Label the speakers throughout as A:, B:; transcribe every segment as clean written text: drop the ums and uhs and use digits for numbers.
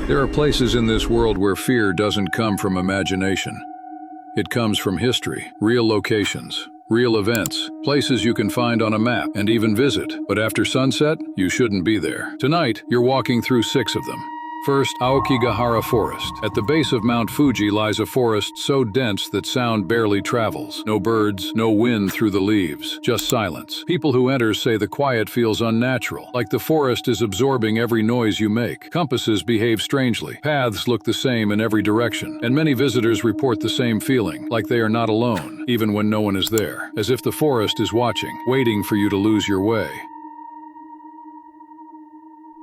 A: There are places in this world where fear doesn't come from imagination. It comes from history, real locations, real events, places you can find on a map and even visit. But after sunset, you shouldn't be there. Tonight, you're walking through 6 of them. First, Aokigahara Forest. At the base of Mount Fuji lies a forest so dense that sound barely travels. No birds, no wind through the leaves, just silence. People who enter say the quiet feels unnatural, like the forest is absorbing every noise you make. Compasses behave strangely. Paths look the same in every direction, and many visitors report the same feeling, like they are not alone, even when no one is there, as if the forest is watching, waiting for you to lose your way.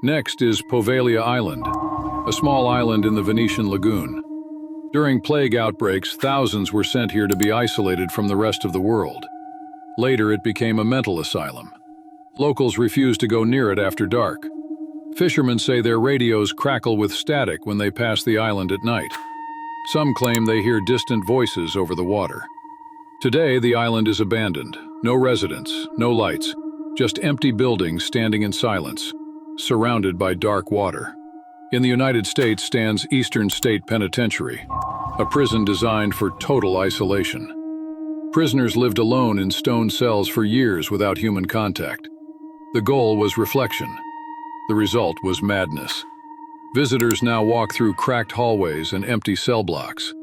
A: Next is Poveglia Island, a small island in the Venetian lagoon. During plague outbreaks, thousands were sent here to be isolated from the rest of the world. Later, it became a mental asylum. Locals refuse to go near it after dark. Fishermen say their radios crackle with static when they pass the island at night. Some claim they hear distant voices over the water. Today, the island is abandoned. No residents, no lights, just empty buildings standing in silence, surrounded by dark water. In the United States stands Eastern State Penitentiary, a prison designed for total isolation. Prisoners lived alone in stone cells for years without human contact. The goal was reflection. The result was madness. Visitors now walk through cracked hallways and empty cell blocks.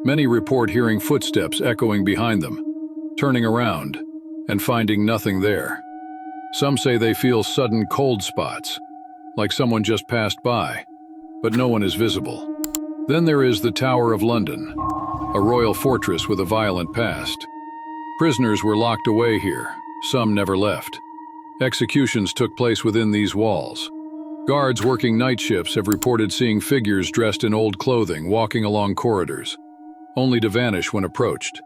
A: Many report hearing footsteps echoing behind them, turning around, and finding nothing there. Some say they feel sudden cold spots, like someone just passed by, but no one is visible. Then there is the Tower of London, a royal fortress with a violent past. Prisoners were locked away here, some never left. Executions took place within these walls. Guards working night shifts have reported seeing figures dressed in old clothing walking along corridors, only to vanish when approached.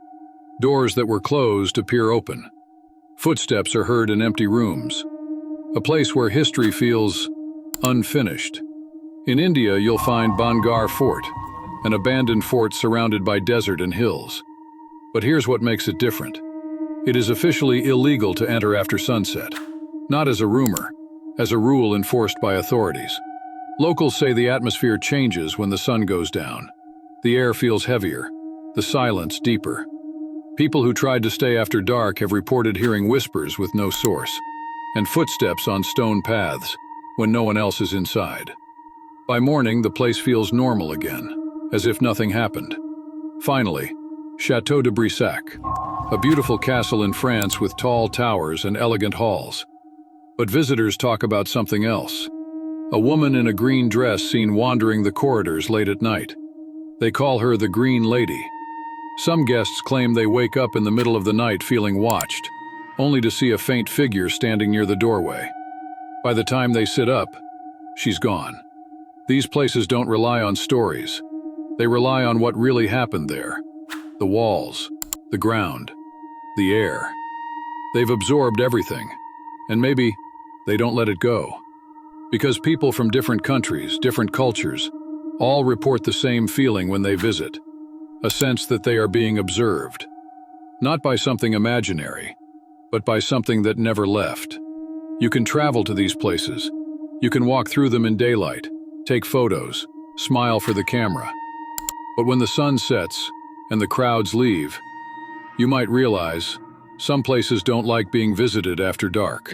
A: Doors that were closed appear open. Footsteps are heard in empty rooms, a place where history feels unfinished. In India, you'll find Bhangarh Fort, an abandoned fort surrounded by desert and hills. But here's what makes it different. It is officially illegal to enter after sunset, not as a rumor, as a rule enforced by authorities. Locals say the atmosphere changes when the sun goes down. The air feels heavier, the silence deeper. People who tried to stay after dark have reported hearing whispers with no source, and footsteps on stone paths when no one else is inside. By morning, the place feels normal again, as if nothing happened. Finally, Château de Brissac, a beautiful castle in France with tall towers and elegant halls. But visitors talk about something else. A woman in a green dress seen wandering the corridors late at night. They call her the Green Lady. Some guests claim they wake up in the middle of the night feeling watched, only to see a faint figure standing near the doorway. By the time they sit up, she's gone. These places don't rely on stories. They rely on what really happened there. The walls, the ground, the air. They've absorbed everything, and maybe they don't let it go. Because people from different countries, different cultures, all report the same feeling when they visit. A sense that they are being observed. Not by something imaginary, but by something that never left. You can travel to these places. You can walk through them in daylight, take photos, smile for the camera. But when the sun sets and the crowds leave, you might realize some places don't like being visited after dark.